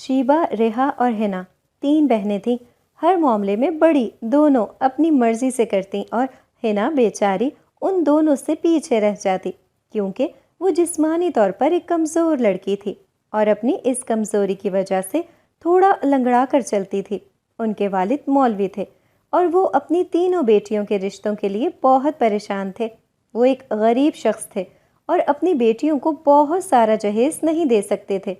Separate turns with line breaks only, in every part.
شیبہ، ریحا اور ہنا 3 بہنیں تھیں۔ ہر معاملے میں بڑی دونوں اپنی مرضی سے کرتیں اور ہنا بیچاری ان دونوں سے پیچھے رہ جاتی، کیونکہ وہ جسمانی طور پر ایک کمزور لڑکی تھی اور اپنی اس کمزوری کی وجہ سے تھوڑا لنگڑا کر چلتی تھی۔ ان کے والد مولوی تھے اور وہ اپنی تینوں بیٹیوں کے رشتوں کے لیے بہت پریشان تھے۔ وہ ایک غریب شخص تھے اور اپنی بیٹیوں کو بہت سارا جہیز نہیں دے سکتے تھے۔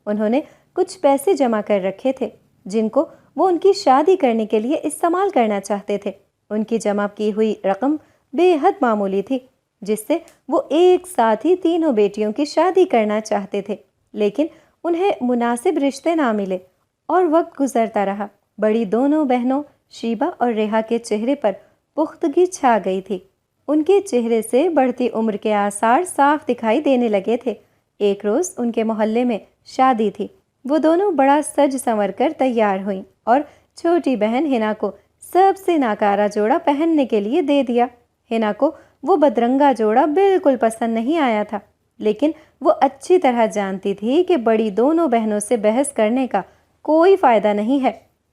انہوں نے کچھ پیسے جمع کر رکھے تھے جن کو وہ ان کی شادی کرنے کے لیے استعمال کرنا چاہتے تھے۔ ان کی جمع کی ہوئی رقم بے حد معمولی تھی، جس سے وہ ایک ساتھ ہی تینوں بیٹیوں کی شادی کرنا چاہتے تھے، لیکن انہیں مناسب رشتے نہ ملے اور وقت گزرتا رہا۔ بڑی دونوں بہنوں شیبہ اور ریحا کے چہرے پر پختگی چھا گئی تھی۔ ان کے چہرے سے بڑھتی عمر کے آثار صاف دکھائی دینے لگے تھے۔ ایک روز ان کے محلے میں شادی تھی۔ وہ دونوں بڑا سج سنور کر تیار ہوئیں اور چھوٹی بہن ہنا کو سب سے ناکارہ جوڑا پہننے کے لیے دے دیا۔ ہنا کو وہ بدرنگا جوڑا بالکل پسند نہیں آیا تھا، لیکن وہ اچھی طرح جانتی تھی کہ بڑی دونوں بہنوں سے بحث کرنے کا کوئی فائدہ نہیں ہے،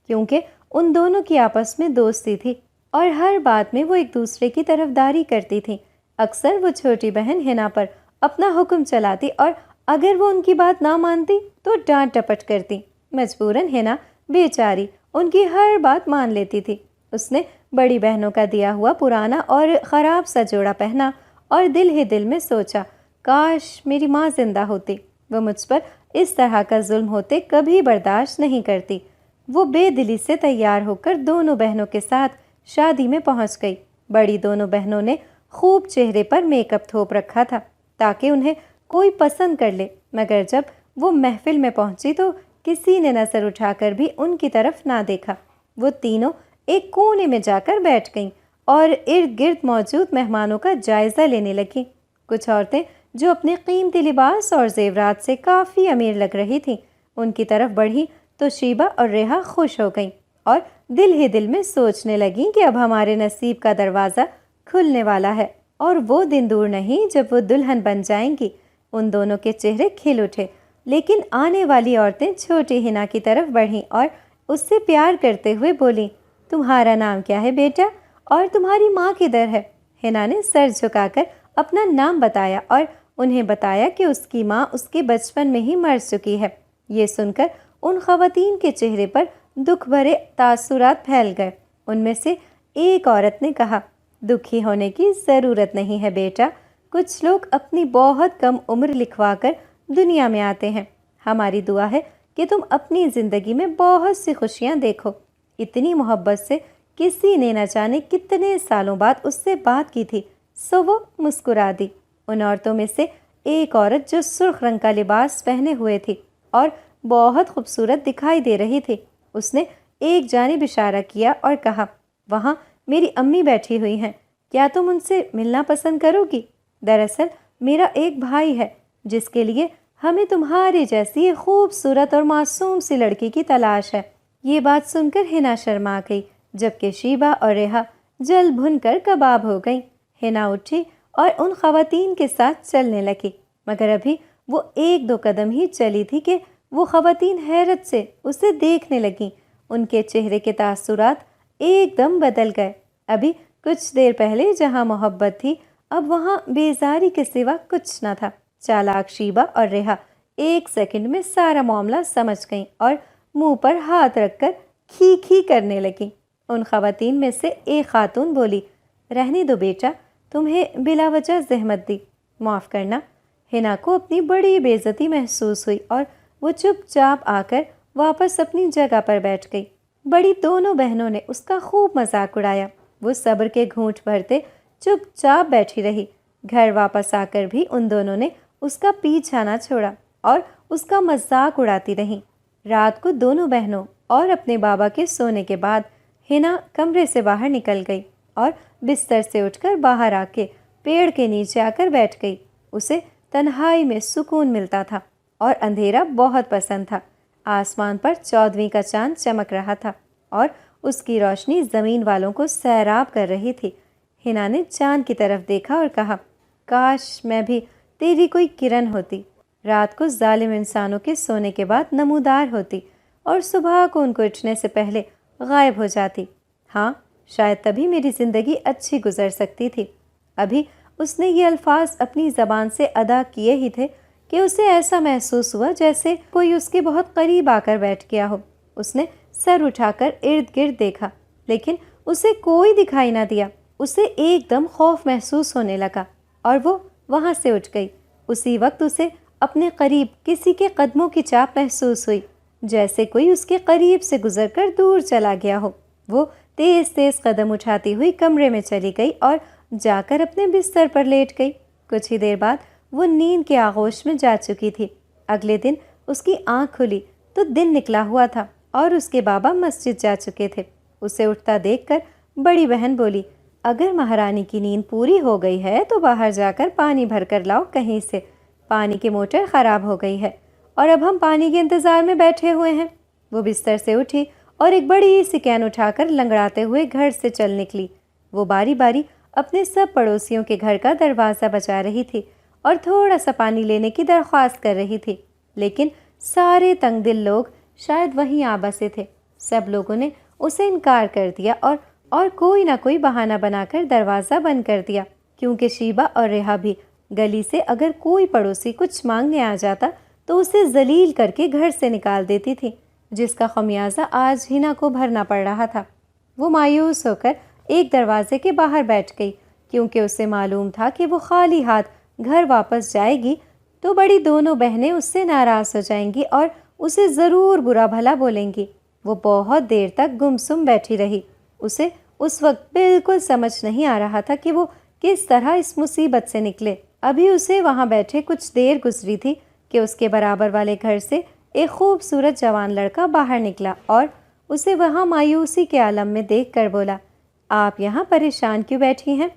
کیونکہ ان دونوں کی آپس میں دوستی تھی اور ہر بات میں وہ ایک دوسرے کی طرفداری کرتی تھیں۔ اکثر وہ چھوٹی بہن ہنا پر اپنا حکم چلاتی اور اگر وہ ان کی بات نہ مانتی تو ڈانٹ ٹپٹ کرتی۔ مجبوراً ہنا بیچاری ان کی ہر بات مان لیتی تھی۔ اس نے بڑی بہنوں کا دیا ہوا پرانا اور خراب سا جوڑا پہنا اور دل ہی دل میں سوچا، کاش میری ماں زندہ ہوتی، وہ مجھ پر اس طرح کا ظلم ہوتے کبھی برداشت نہیں کرتی۔ وہ بے دلی سے تیار ہو کر دونوں بہنوں کے ساتھ شادی میں پہنچ گئی۔ بڑی دونوں بہنوں نے خوب چہرے پر میک اپ تھوپ رکھا تھا تاکہ انہیں کوئی پسند کر لے، مگر جب وہ محفل میں پہنچی تو کسی نے نظر اٹھا کر بھی ان کی طرف نہ دیکھا۔ وہ تینوں ایک کونے میں جا کر بیٹھ گئیں اور ارد گرد موجود مہمانوں کا جائزہ لینے لگیں۔ کچھ عورتیں جو اپنے قیمتی لباس اور زیورات سے کافی امیر لگ رہی تھیں ان کی طرف بڑھی تو شیبہ اور ریحا خوش ہو گئیں اور دل ہی دل میں سوچنے لگیں کہ اب ہمارے نصیب کا دروازہ کھلنے والا ہے اور وہ دن دور نہیں جب وہ دلہن بن جائیں گی۔ ان دونوں کے چہرے کھل اٹھے، لیکن آنے والی عورتیں چھوٹی ہنا کی طرف بڑھیں اور اس سے پیار کرتے ہوئے بولیں، تمہارا نام کیا ہے بیٹا اور تمہاری ماں کدھر ہے؟ ہنا نے سر جھکا کر اپنا نام بتایا اور انہیں بتایا کہ اس کی ماں اس کے بچپن میں ہی مر چکی ہے۔ یہ سن کر ان خواتین کے چہرے پر دکھ بھرے تاثرات پھیل گئے۔ ان میں سے ایک عورت نے کہا، دکھی ہونے کی ضرورت نہیں ہے بیٹا، کچھ لوگ اپنی بہت کم عمر لکھوا کر دنیا میں آتے ہیں۔ ہماری دعا ہے کہ تم اپنی زندگی میں بہت سی خوشیاں دیکھو۔ اتنی محبت سے کسی نے نہ جانے کتنے سالوں بعد اس سے بات کی تھی، سو وہ مسکرا دی۔ ان عورتوں میں سے ایک عورت جو سرخ رنگ کا لباس پہنے ہوئے تھی اور بہت خوبصورت دکھائی دے رہی تھی، اس نے ایک جانب اشارہ کیا اور کہا، وہاں میری امی بیٹھی ہوئی ہیں، کیا تم ان سے ملنا پسند کرو گی؟ دراصل میرا ایک بھائی ہے جس کے لیے ہمیں تمہاری جیسی خوبصورت اور معصوم سی لڑکی کی تلاش ہے۔ یہ بات سن کر ہنا شرما گئی، جبکہ شیبہ اور ریحا جل بھن کر کباب ہو گئیں۔ ہنا اٹھی اور ان خواتین کے ساتھ چلنے لگی، مگر ابھی وہ 1-2 قدم ہی چلی تھی کہ وہ خواتین حیرت سے اسے دیکھنے لگیں۔ ان کے چہرے کے تاثرات ایک دم بدل گئے۔ ابھی کچھ دیر پہلے جہاں محبت تھی، اب وہاں بیزاری کے سوا کچھ نہ تھا۔ چالاک شیبہ اور ریحا 1 سیکنڈ میں سارا معاملہ سمجھ گئیں اور منہ پر ہاتھ رکھ کر کھی کھی کرنے لگیں۔ ان خواتین میں سے ایک خاتون بولی، رہنے دو بیٹا، تمہیں بلا وجہ زحمت دی، معاف کرنا۔ ہنا کو اپنی بڑی بے عزتی محسوس ہوئی اور وہ چپ چاپ آ کر واپس اپنی جگہ پر بیٹھ گئی۔ بڑی دونوں بہنوں نے اس کا خوب مذاق اڑایا۔ وہ صبر کے گھونٹ بھرتے چپ چاپ بیٹھی رہی۔ گھر واپس آ کر بھی ان دونوں نے اس کا پیچھا نہ چھوڑا اور اس کا مذاق اڑاتی رہیں۔ رات کو دونوں بہنوں اور اپنے بابا کے سونے کے بعد ہنا کمرے سے باہر نکل گئی اور بستر سے اٹھ کر باہر آ کے پیڑ کے نیچے آ کر بیٹھ گئی۔ اسے تنہائی میں سکون ملتا تھا اور اندھیرا بہت پسند تھا۔ آسمان پر 14ویں کا چاند چمک رہا تھا اور اس کی روشنی زمین والوں کو سیراب کر رہی تھی۔ ہنا نے چاند کی طرف دیکھا اور کہا، کاش میں بھی تیری کوئی کرن ہوتی۔ رات کو ظالم انسانوں کے سونے کے بعد نمودار ہوتی اور صبح کو ان کو اٹھنے سے پہلے غائب ہو جاتی۔ ہاں، شاید تبھی میری زندگی اچھی گزر سکتی تھی۔ ابھی اس نے یہ الفاظ اپنی زبان سے ادا کیے ہی تھے کہ اسے ایسا محسوس ہوا جیسے کوئی اس کے بہت قریب آ کر بیٹھ گیا ہو۔ اس نے سر اٹھا کر ارد گرد دیکھا، لیکن اسے کوئی دکھائی نہ دیا۔ اسے ایک دم خوف محسوس ہونے لگا اور وہ وہاں سے اٹھ گئی۔ اسی وقت اسے اپنے قریب کسی کے قدموں کی چاپ محسوس ہوئی، جیسے کوئی اس کے قریب سے گزر کر دور چلا گیا ہو۔ وہ تیز تیز قدم اٹھاتی ہوئی کمرے میں چلی گئی اور جا کر اپنے بستر پر لیٹ گئی۔ کچھ ہی دیر بعد وہ نیند کے آغوش میں جا چکی تھی۔ اگلے دن اس کی آنکھ کھلی تو دن نکلا ہوا تھا اور اس کے بابا مسجد جا چکے تھے۔ اسے اٹھتا دیکھ کر بڑی بہن بولی، اگر مہارانی کی نیند پوری ہو گئی ہے تو باہر جا کر پانی بھر کر لاؤ کہیں سے، پانی کی موٹر خراب ہو گئی ہے اور اب ہم پانی کے انتظار میں بیٹھے ہوئے ہیں۔ وہ بستر سے اٹھی اور ایک بڑی سی کین اٹھا کر لنگڑاتے ہوئے گھر سے چل نکلی۔ وہ باری باری اپنے سب پڑوسیوں کے گھر کا دروازہ بجا رہی تھی اور تھوڑا سا پانی لینے کی درخواست کر رہی تھی، لیکن سارے تنگ دل لوگ شاید وہیں آ بسے تھے۔ سب لوگوں نے اسے انکار کر دیا اور کوئی نہ کوئی بہانہ بنا کر دروازہ بند کر دیا، کیونکہ شیبہ اور ریحا بھی گلی سے اگر کوئی پڑوسی کچھ مانگنے آ جاتا تو اسے ذلیل کر کے گھر سے نکال دیتی تھی، جس کا خمیازہ آج ہنا کو بھرنا پڑ رہا تھا۔ وہ مایوس ہو کر ایک دروازے کے باہر بیٹھ گئی، کیونکہ اسے معلوم تھا کہ وہ خالی ہاتھ گھر واپس جائے گی تو بڑی دونوں بہنیں اس سے ناراض ہو جائیں گی اور اسے ضرور برا بھلا بولیں گی۔ وہ بہت دیر تک گمسم بیٹھی رہی۔ اسے اس وقت بالکل سمجھ نہیں آ رہا تھا کہ وہ کس طرح اس مصیبت سے نکلے۔ ابھی اسے وہاں بیٹھے کچھ دیر گزری تھی کہ اس کے برابر والے گھر سے ایک خوبصورت جوان لڑکا باہر نکلا اور اسے وہاں مایوسی کے عالم میں دیکھ کر بولا، آپ یہاں پریشان کیوں بیٹھی ہیں؟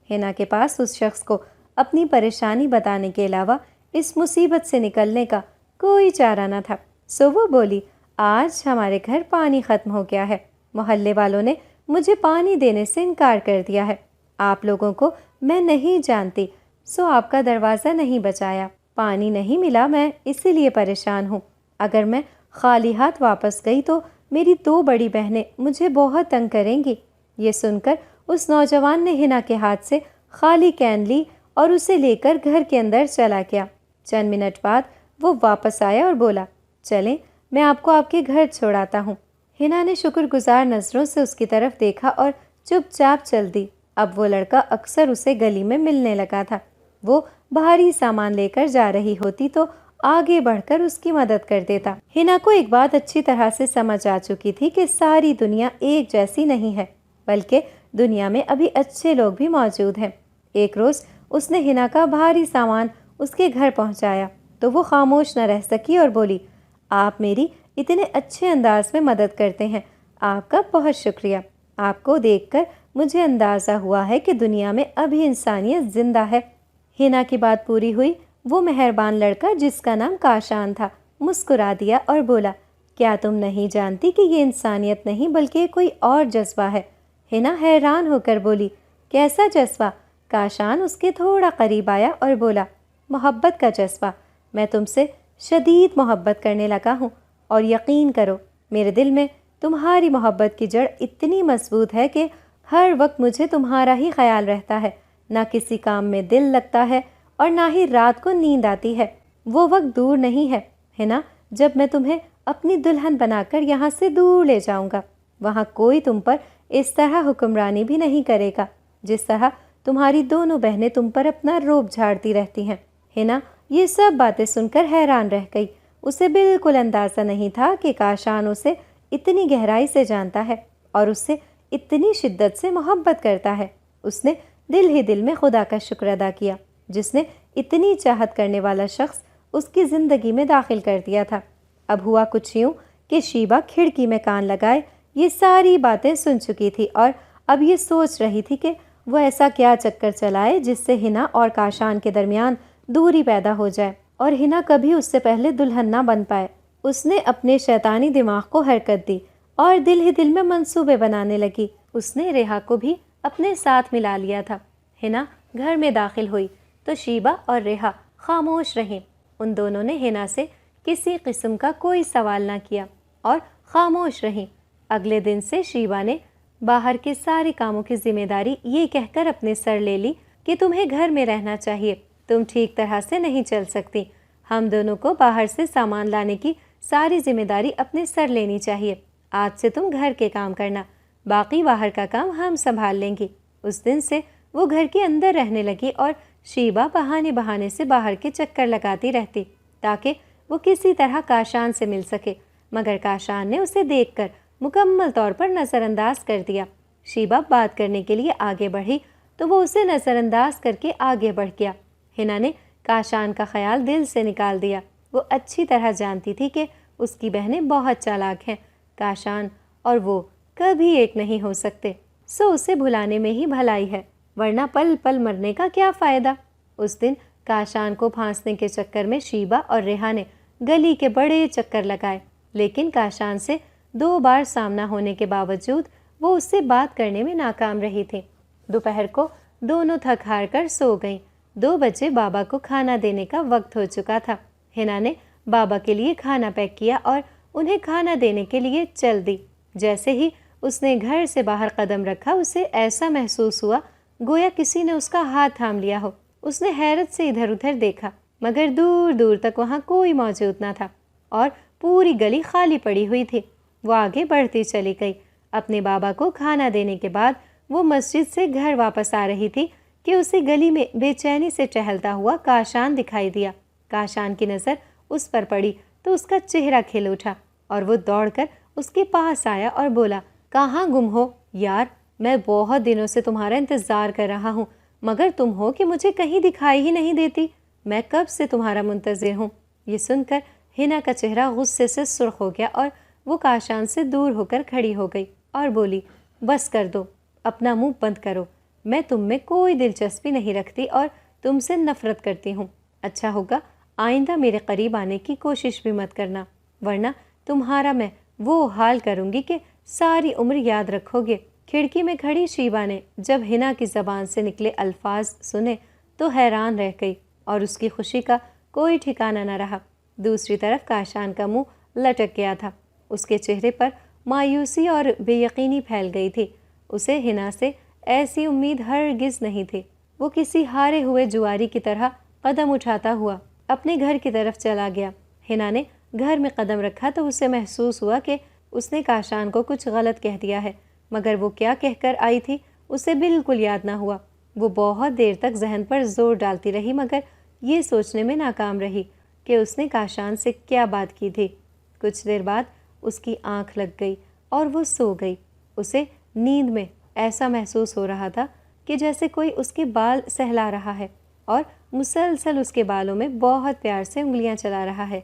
ہنا کے پاس اس شخص کو اپنی پریشانی بتانے کے علاوہ اس مصیبت سے نکلنے کا کوئی چارہ نہ تھا، سو وہ بولی، آج ہمارے گھر پانی ختم ہو گیا ہے، محلے والوں نے مجھے پانی دینے سے انکار کر دیا ہے، آپ لوگوں کو میں نہیں جانتی، سو آپ کا دروازہ نہیں بچایا، پانی نہیں ملا، میں اسی لیے پریشان ہوں۔ اگر میں خالی ہاتھ واپس گئی تو میری 2 بڑی بہنیں مجھے بہت تنگ کریں گی۔ یہ سن کر اس نوجوان نے ہنا کے ہاتھ سے خالی کین لی اور اسے لے کر گھر کے اندر چلا گیا۔ چند منٹ بعد وہ واپس آیا اور بولا، چلیں میں آپ کو آپ کے گھر چھوڑاتا ہوں۔ ہنا نے شکر گزار نظروں سے اس کی طرف دیکھا اور چپ چاپ چل دی۔ اب وہ لڑکا اکثر اسے گلی میں ملنے لگا تھا۔ وہ بھاری سامان لے کر جا رہی ہوتی تو آگے بڑھ کر اس کی مدد کر دیتا۔ ہنا کو ایک بات اچھی طرح سے سمجھ آ چکی تھی کہ ساری دنیا ایک جیسی نہیں ہے، بلکہ دنیا میں ابھی اچھے لوگ بھی موجود ہیں۔ ایک روز اس نے ہنا کا بھاری سامان اس کے گھر پہنچایا تو وہ خاموش نہ رہ سکی اور بولی، آپ میری اتنے اچھے انداز میں مدد کرتے ہیں، آپ کا بہت شکریہ۔ آپ کو دیکھ کر مجھے اندازہ ہوا ہے کہ دنیا میں ابھی انسانیت زندہ ہے۔ ہنا کی بات پوری ہوئی۔ وہ مہربان لڑکا جس کا نام کاشان تھا مسکرا دیا اور بولا، کیا تم نہیں جانتی کہ یہ انسانیت نہیں بلکہ کوئی اور جذبہ ہے؟ ہنا حیران ہو کر بولی، کیسا جذبہ؟ کاشان اس کے تھوڑا قریب آیا اور بولا، محبت کا جذبہ۔ میں تم سے شدید محبت کرنے لگا ہوں اور یقین کرو میرے دل میں تمہاری محبت کی جڑ اتنی مضبوط ہے کہ ہر وقت مجھے تمہارا ہی خیال رہتا ہے، نہ کسی کام میں دل لگتا ہے اور نہ ہی رات کو نیند آتی ہے۔ وہ وقت دور نہیں ہے نا جب میں تمہیں اپنی دلہن بنا کر یہاں سے دور لے جاؤں گا۔ وہاں کوئی تم پر اس طرح حکمرانی بھی نہیں کرے گا جس طرح تمہاری دونوں بہنیں تم پر اپنا روب جھاڑتی رہتی ہیں۔ ہنا یہ سب باتیں سن کر حیران رہ گئی۔ اسے بالکل اندازہ نہیں تھا کہ کاشان اسے اتنی گہرائی سے جانتا ہے اور اس سے اتنی شدت سے محبت کرتا ہے۔ اس نے دل ہی دل میں خدا کا شکر ادا کیا جس نے اتنی چاہت کرنے والا شخص اس کی زندگی میں داخل کر دیا تھا۔ اب ہوا کچھ یوں کہ شیبہ کھڑکی میں کان لگائے یہ ساری باتیں سن چکی تھی اور اب یہ سوچ رہی تھی کہ وہ ایسا کیا چکر چلائے جس سے ہنا اور کاشان کے درمیان دوری پیدا ہو جائے اور ہنا کبھی اس سے پہلے دلہن نہ بن پائے۔ اس نے اپنے شیطانی دماغ کو حرکت دی اور دل ہی دل میں منصوبے بنانے لگی۔ اس نے ریحا کو بھی اپنے ساتھ ملا لیا تھا۔ ہنا گھر میں داخل ہوئی تو شیبہ اور ریحا خاموش رہیں۔ ان دونوں نے ہنا سے کسی قسم کا کوئی سوال نہ کیا اور خاموش رہیں۔ اگلے دن سے شیبا نے باہر کے سارے کاموں کی ذمہ داری یہ کہہ کر اپنے سر لے لی کہ تمہیں گھر میں رہنا چاہیے، تم ٹھیک طرح سے نہیں چل سکتی، ہم دونوں کو باہر سے سامان لانے کی ساری ذمہ داری اپنے سر لینی چاہیے، آج سے تم گھر کے کام کرنا، باقی باہر کا کام ہم سنبھال لیں گی۔ اس دن سے وہ گھر کے اندر رہنے لگی اور شیبا بہانے بہانے سے باہر کے چکر لگاتی رہتی تاکہ وہ کسی طرح کاشان سے مل سکے، مگر کاشان نے اسے دیکھ کر مکمل طور پر نظر انداز کر دیا۔ شیبا بات کرنے کے لیے آگے بڑھی تو وہ اسے نظر انداز کر کے آگے بڑھ گیا۔ ہنا نے کاشان کا خیال دل سے نکال دیا۔ وہ اچھی طرح جانتی تھی کہ اس کی بہنیں بہت چالاک ہیں، کاشان اور وہ کبھی ایک نہیں ہو سکتے، سو اسے بھلانے میں ہی بھلائی ہے، ورنہ پل پل مرنے کا کیا فائدہ۔ اس دن کاشان کو پھانسنے کے چکر میں شیبا اور ریحا نے گلی کے بڑے چکر لگائے، لیکن کاشان سے 2 بار سامنا ہونے کے باوجود وہ اس سے بات کرنے میں ناکام رہی تھی۔ دوپہر کو دونوں تھک ہار کر سو گئیں۔ 2 بجے بابا کو کھانا دینے کا وقت ہو چکا تھا۔ ہنا نے بابا کے لیے کھانا پیک کیا اور انہیں کھانا دینے کے لیے چل دی۔ جیسے ہی اس نے گھر سے باہر قدم رکھا اسے ایسا محسوس ہوا گویا کسی نے اس کا ہاتھ تھام لیا ہو۔ اس نے حیرت سے ادھر ادھر دیکھا مگر دور دور تک وہاں کوئی موجود نہ تھا اور پوری گلی خالی پڑی ہوئی تھی۔ وہ آگے بڑھتی چلی گئی۔ اپنے بابا کو کھانا دینے کے بعد وہ مسجد سے گھر واپس آ رہی تھی کہ اسے گلی میں بے چینی سے ٹہلتا ہوا کاشان دکھائی دیا۔ کاشان کی نظر اس پر پڑی تو اس کا چہرہ کھل اٹھا اور وہ دوڑ کر اس کے پاس آیا اور بولا، کہاں گم ہو یار، میں بہت دنوں سے تمہارا انتظار کر رہا ہوں مگر تم ہو کہ مجھے کہیں دکھائی ہی نہیں دیتی، میں کب سے تمہارا منتظر ہوں۔ یہ سن کر ہنا کا چہرہ غصے سے سرخ ہو گیا اور وہ کاشان سے دور ہو کر کھڑی ہو گئی اور بولی، بس کر دو، اپنا منہ بند کرو، میں تم میں کوئی دلچسپی نہیں رکھتی اور تم سے نفرت کرتی ہوں۔ اچھا ہوگا آئندہ میرے قریب آنے کی کوشش بھی مت کرنا، ورنہ تمہارا میں وہ حال کروں گی کہ ساری عمر یاد رکھو گے۔ کھڑکی میں کھڑی شیبا نے جب ہنا کی زبان سے نکلے الفاظ سنے تو حیران رہ گئی اور اس کی خوشی کا کوئی ٹھکانہ نہ رہا۔ دوسری طرف کاشان کا منہ لٹک گیا تھا، اس کے چہرے پر مایوسی اور بے یقینی پھیل گئی تھی۔ اسے ہنا سے ایسی امید ہرگز نہیں تھی۔ وہ کسی ہارے ہوئے جواری کی طرح قدم اٹھاتا ہوا اپنے گھر کی طرف چلا گیا۔ ہنا نے گھر میں قدم رکھا تو اسے محسوس ہوا کہ اس نے کاشان کو کچھ غلط کہہ دیا ہے، مگر وہ کیا کہہ کر آئی تھی اسے بالکل یاد نہ ہوا۔ وہ بہت دیر تک ذہن پر زور ڈالتی رہی مگر یہ سوچنے میں ناکام رہی کہ اس نے کاشان سے کیا بات کی تھی۔ کچھ دیر بعد اس کی آنکھ لگ گئی اور وہ سو گئی۔ اسے نیند میں ایسا محسوس ہو رہا تھا کہ جیسے کوئی اس کے بال سہلا رہا ہے اور مسلسل اس کے بالوں میں بہت پیار سے انگلیاں چلا رہا ہے۔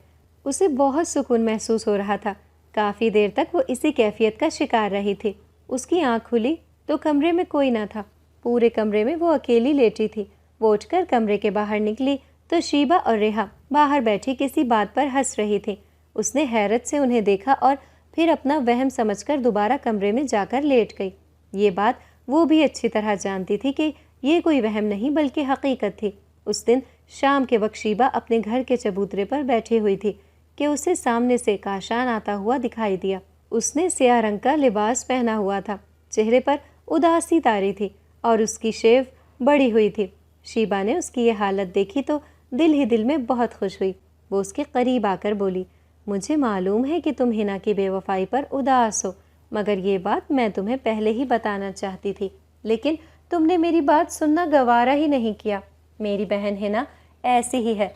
اسے بہت سکون محسوس ہو رہا تھا۔ کافی دیر تک وہ اسی کیفیت کا شکار رہی تھی۔ اس کی آنکھ کھلی تو کمرے میں کوئی نہ تھا، پورے کمرے میں وہ اکیلی لیٹی تھی۔ وہ اٹھ کر کمرے کے باہر نکلی تو شیبا اور ریحا باہر بیٹھی کسی بات پر ہنس رہی تھی۔ اس نے حیرت سے انہیں دیکھا اور پھر اپنا وہم سمجھ کر دوبارہ کمرے میں جا کر لیٹ گئی۔ یہ بات وہ بھی اچھی طرح جانتی تھی کہ یہ کوئی وہم نہیں بلکہ حقیقت تھی۔ اس دن شام کے وقت شیبا اپنے گھر کے چبوترے پر بیٹھی ہوئی تھی کہ اسے سامنے سے کاشان آتا ہوا دکھائی دیا۔ اس نے سیاہ رنگ کا لباس پہنا ہوا تھا، چہرے پر اداسی طاری تھی اور اس کی شیو بڑی ہوئی تھی۔ شیبا نے اس کی یہ حالت دیکھی تو دل ہی دل میں بہت خوش ہوئی۔ وہ اس کے قریب آ کر بولی، مجھے معلوم ہے کہ تم ہنا کی بے وفائی پر اداس ہو، مگر یہ بات میں تمہیں پہلے ہی بتانا چاہتی تھی، لیکن تم نے میری بات سننا گوارا ہی نہیں کیا۔ میری بہن ہنا ایسی ہی ہے،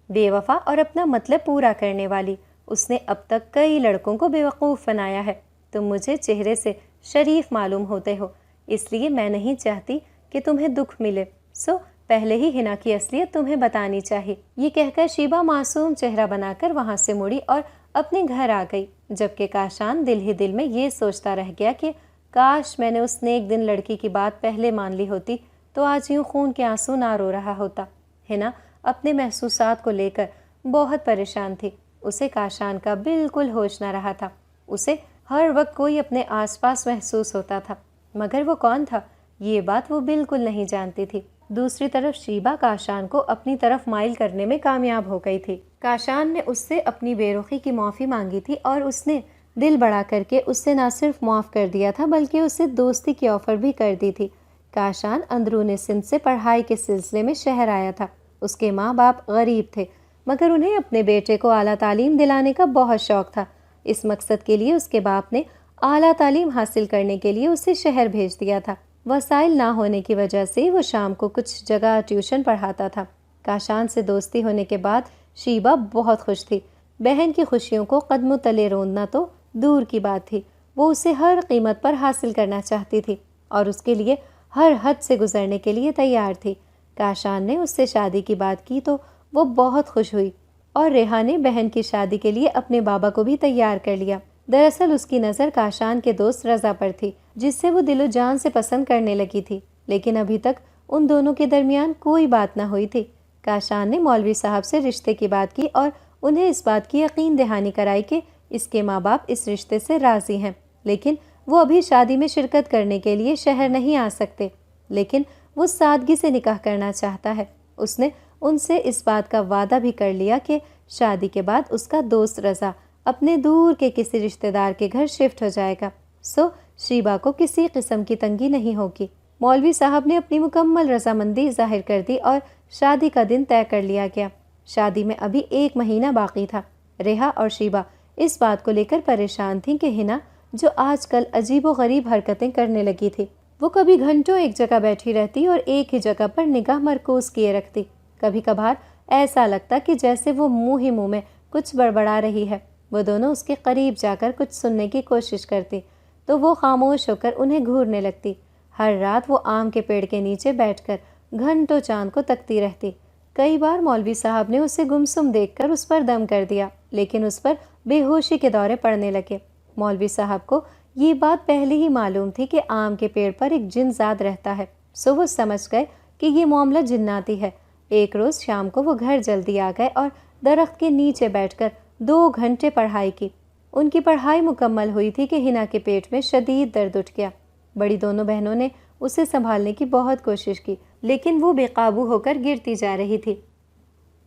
بے وفا اور اپنا مطلب پورا کرنے والی۔ اس نے اب تک کئی لڑکوں کو بے وقوف بنایا ہے۔ تم مجھے چہرے سے شریف معلوم ہوتے ہو، اس لیے میں نہیں چاہتی کہ تمہیں دکھ ملے، سو پہلے ہی ہنا کی اصلیت تمہیں بتانی چاہیے۔ یہ کہہ کر شیبا معصوم چہرہ بنا کر وہاں سے مڑی اور اپنے گھر آ گئی، جبکہ کاشان دل ہی دل میں یہ سوچتا رہ گیا کہ کاش میں نے اس نیک دن لڑکی کی بات پہلے مان لی ہوتی تو آج یوں خون کے آنسو نہ رو رہا ہوتا۔ ہنا اپنے محسوسات کو لے کر بہت پریشان تھی۔ اسے کاشان کا بالکل ہوش نہ رہا تھا۔ اسے ہر وقت کوئی اپنے آس پاس محسوس ہوتا تھا، مگر وہ کون تھا یہ بات وہ بالکل نہیں جانتی تھی۔ دوسری طرف شیبا کاشان کو اپنی طرف مائل کرنے میں کامیاب ہو گئی تھی۔ کاشان نے اس سے اپنی بے رخی کی معافی مانگی تھی اور اس نے دل بڑا کر کے اس سے نہ صرف معاف کر دیا تھا بلکہ اسے دوستی کی آفر بھی کر دی تھی۔ کاشان اندرون سندھ سے پڑھائی کے سلسلے میں شہر آیا تھا۔ اس کے ماں باپ غریب تھے مگر انہیں اپنے بیٹے کو اعلیٰ تعلیم دلانے کا بہت شوق تھا۔ اس مقصد کے لیے اس کے باپ نے اعلیٰ تعلیم حاصل کرنے کے لیے اسے شہر بھیج دیا تھا۔ وسائل نہ ہونے کی وجہ سے وہ شام کو کچھ جگہ ٹیوشن پڑھاتا تھا۔ کاشان سے دوستی ہونے کے بعد شیبا بہت خوش تھی۔ بہن کی خوشیوں کو قدموں تلے روندنا تو دور کی بات تھی، وہ اسے ہر قیمت پر حاصل کرنا چاہتی تھی اور اس کے لیے ہر حد سے گزرنے کے لیے تیار تھی۔ کاشان نے اس سے شادی کی بات کی تو وہ بہت خوش ہوئی اور ریحا نے بہن کی شادی کے لیے اپنے بابا کو بھی تیار کر لیا۔ دراصل اس کی نظر کاشان کے دوست رضا پر تھی جس سے وہ دل و جان سے پسند کرنے لگی تھی، لیکن ابھی تک ان دونوں کے درمیان کوئی بات نہ ہوئی تھی۔ کاشان نے مولوی صاحب سے رشتے کی بات کی اور انہیں اس بات کی یقین دہانی کرائی کہ اس کے ماں باپ اس رشتے سے راضی ہیں، لیکن وہ ابھی شادی میں شرکت کرنے کے لیے شہر نہیں آ سکتے، لیکن وہ سادگی سے نکاح کرنا چاہتا ہے۔ اس نے ان سے اس بات کا وعدہ بھی کر لیا کہ شادی کے بعد اس کا دوست رضا اپنے دور کے کسی رشتہ دار کے گھر شفٹ ہو جائے گا، سو شیبا کو کسی قسم کی تنگی نہیں ہوگی۔ مولوی صاحب نے اپنی مکمل رضامندی ظاہر کر دی اور شادی کا دن طے کر لیا گیا۔ شادی میں ابھی 1 مہینہ باقی تھا۔ ریحا اور شیبا اس بات کو لے کر پریشان تھیں کہ ہنا جو آج کل عجیب و غریب حرکتیں کرنے لگی تھی، وہ کبھی گھنٹوں ایک جگہ بیٹھی رہتی اور ایک ہی جگہ پر نگاہ مرکوز کیے رکھتی۔ کبھی کبھار ایسا لگتا کہ جیسے وہ منہ ہی منہ میں کچھ بڑبڑا رہی ہے۔ وہ دونوں اس کے قریب جا کر کچھ سننے کی کوشش کرتی تو وہ خاموش ہو کر انہیں گھورنے لگتی۔ ہر رات وہ آم کے پیڑ کے نیچے بیٹھ کر گھنٹوں چاند کو تکتی رہتی۔ کئی بار مولوی صاحب نے اسے گمسم دیکھ کر اس پر دم کر دیا، لیکن اس پر بے ہوشی کے دورے پڑنے لگے۔ مولوی صاحب کو یہ بات پہلے ہی معلوم تھی کہ آم کے پیڑ پر ایک جن زاد رہتا ہے، سو وہ سمجھ گئے کہ یہ معاملہ جناتی ہے۔ ایک روز شام کو وہ گھر جلدی آ گئے اور درخت کے نیچے بیٹھ کر 2 گھنٹے پڑھائی کی۔ ان کی پڑھائی مکمل ہوئی تھی کہ ہنا کے پیٹ میں شدید درد اٹھ گیا۔ بڑی دونوں بہنوں نے اسے سنبھالنے کی بہت کوشش کی، لیکن وہ بے قابو ہو کر گرتی جا رہی تھی۔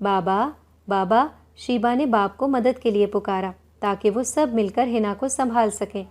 بابا بابا، شیبا نے باپ کو مدد کے لیے پکارا تاکہ وہ سب مل کر ہنا کو سنبھال سکیں۔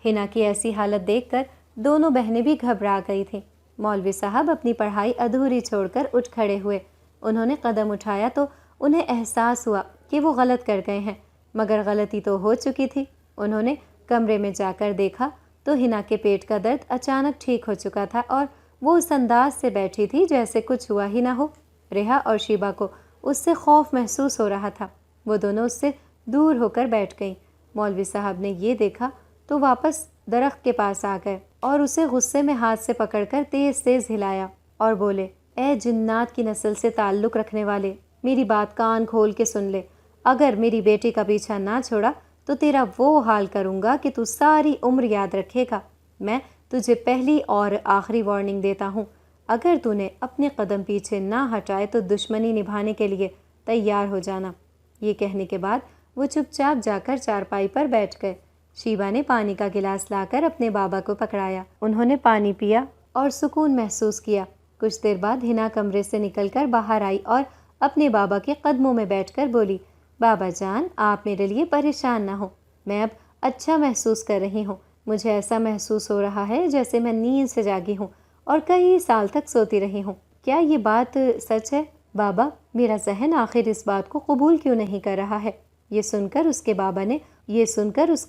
ہنا کی ایسی حالت دیکھ کر دونوں بہنیں بھی گھبرا گئی تھیں۔ مولوی صاحب اپنی پڑھائی ادھوری چھوڑ کر اٹھ کھڑے ہوئے۔ انہوں نے قدم اٹھایا تو انہیں احساس ہوا کہ وہ غلط کر گئے ہیں، مگر غلطی تو ہو چکی تھی۔ انہوں نے کمرے میں جا کر دیکھا تو ہنا کے پیٹ کا درد اچانک ٹھیک ہو چکا تھا اور وہ اس انداز سے بیٹھی تھی جیسے کچھ ہوا ہی نہ ہو۔ ریحا اور شیبا کو اس سے خوف محسوس ہو رہا تھا۔ وہ دونوں اس سے دور ہو کر بیٹھ گئیں۔ مولوی صاحب نے یہ دیکھا تو واپس درخت کے پاس آ گئے اور اسے غصے میں ہاتھ سے پکڑ کر تیز تیز ہلایا اور بولے، اے جنات کی نسل سے تعلق رکھنے والے، میری بات کان کھول کے سن لے۔ اگر میری بیٹی کا پیچھا نہ چھوڑا تو تیرا وہ حال کروں گا کہ تو ساری عمر یاد رکھے گا۔ میں تجھے پہلی اور آخری وارننگ دیتا ہوں، اگر تو نے اپنے قدم پیچھے نہ ہٹائے تو دشمنی نبھانے کے لیے تیار ہو جانا۔ یہ کہنے کے بعد وہ چپ چاپ جا کر چارپائی پر بیٹھ گئے۔ شیبا نے پانی کا گلاس لا کر اپنے بابا کو پکڑایا۔ انہوں نے پانی پیا اور سکون محسوس کیا۔ کچھ دیر بعد ہنا کمرے سے نکل کر باہر آئی اور اپنے بابا کے قدموں میں بیٹھ کر بولی، بابا جان، آپ میرے لیے پریشان نہ ہو، میں اب اچھا محسوس کر رہی ہوں۔ مجھے ایسا محسوس ہو رہا ہے جیسے میں نیند سے جاگی ہوں اور کئی سال تک سوتی رہی ہوں۔ کیا یہ بات سچ ہے؟ بابا، میرا ذہن آخر اس بات کو قبول کیوں نہیں کر رہا ہے؟ یہ سن کر اس کے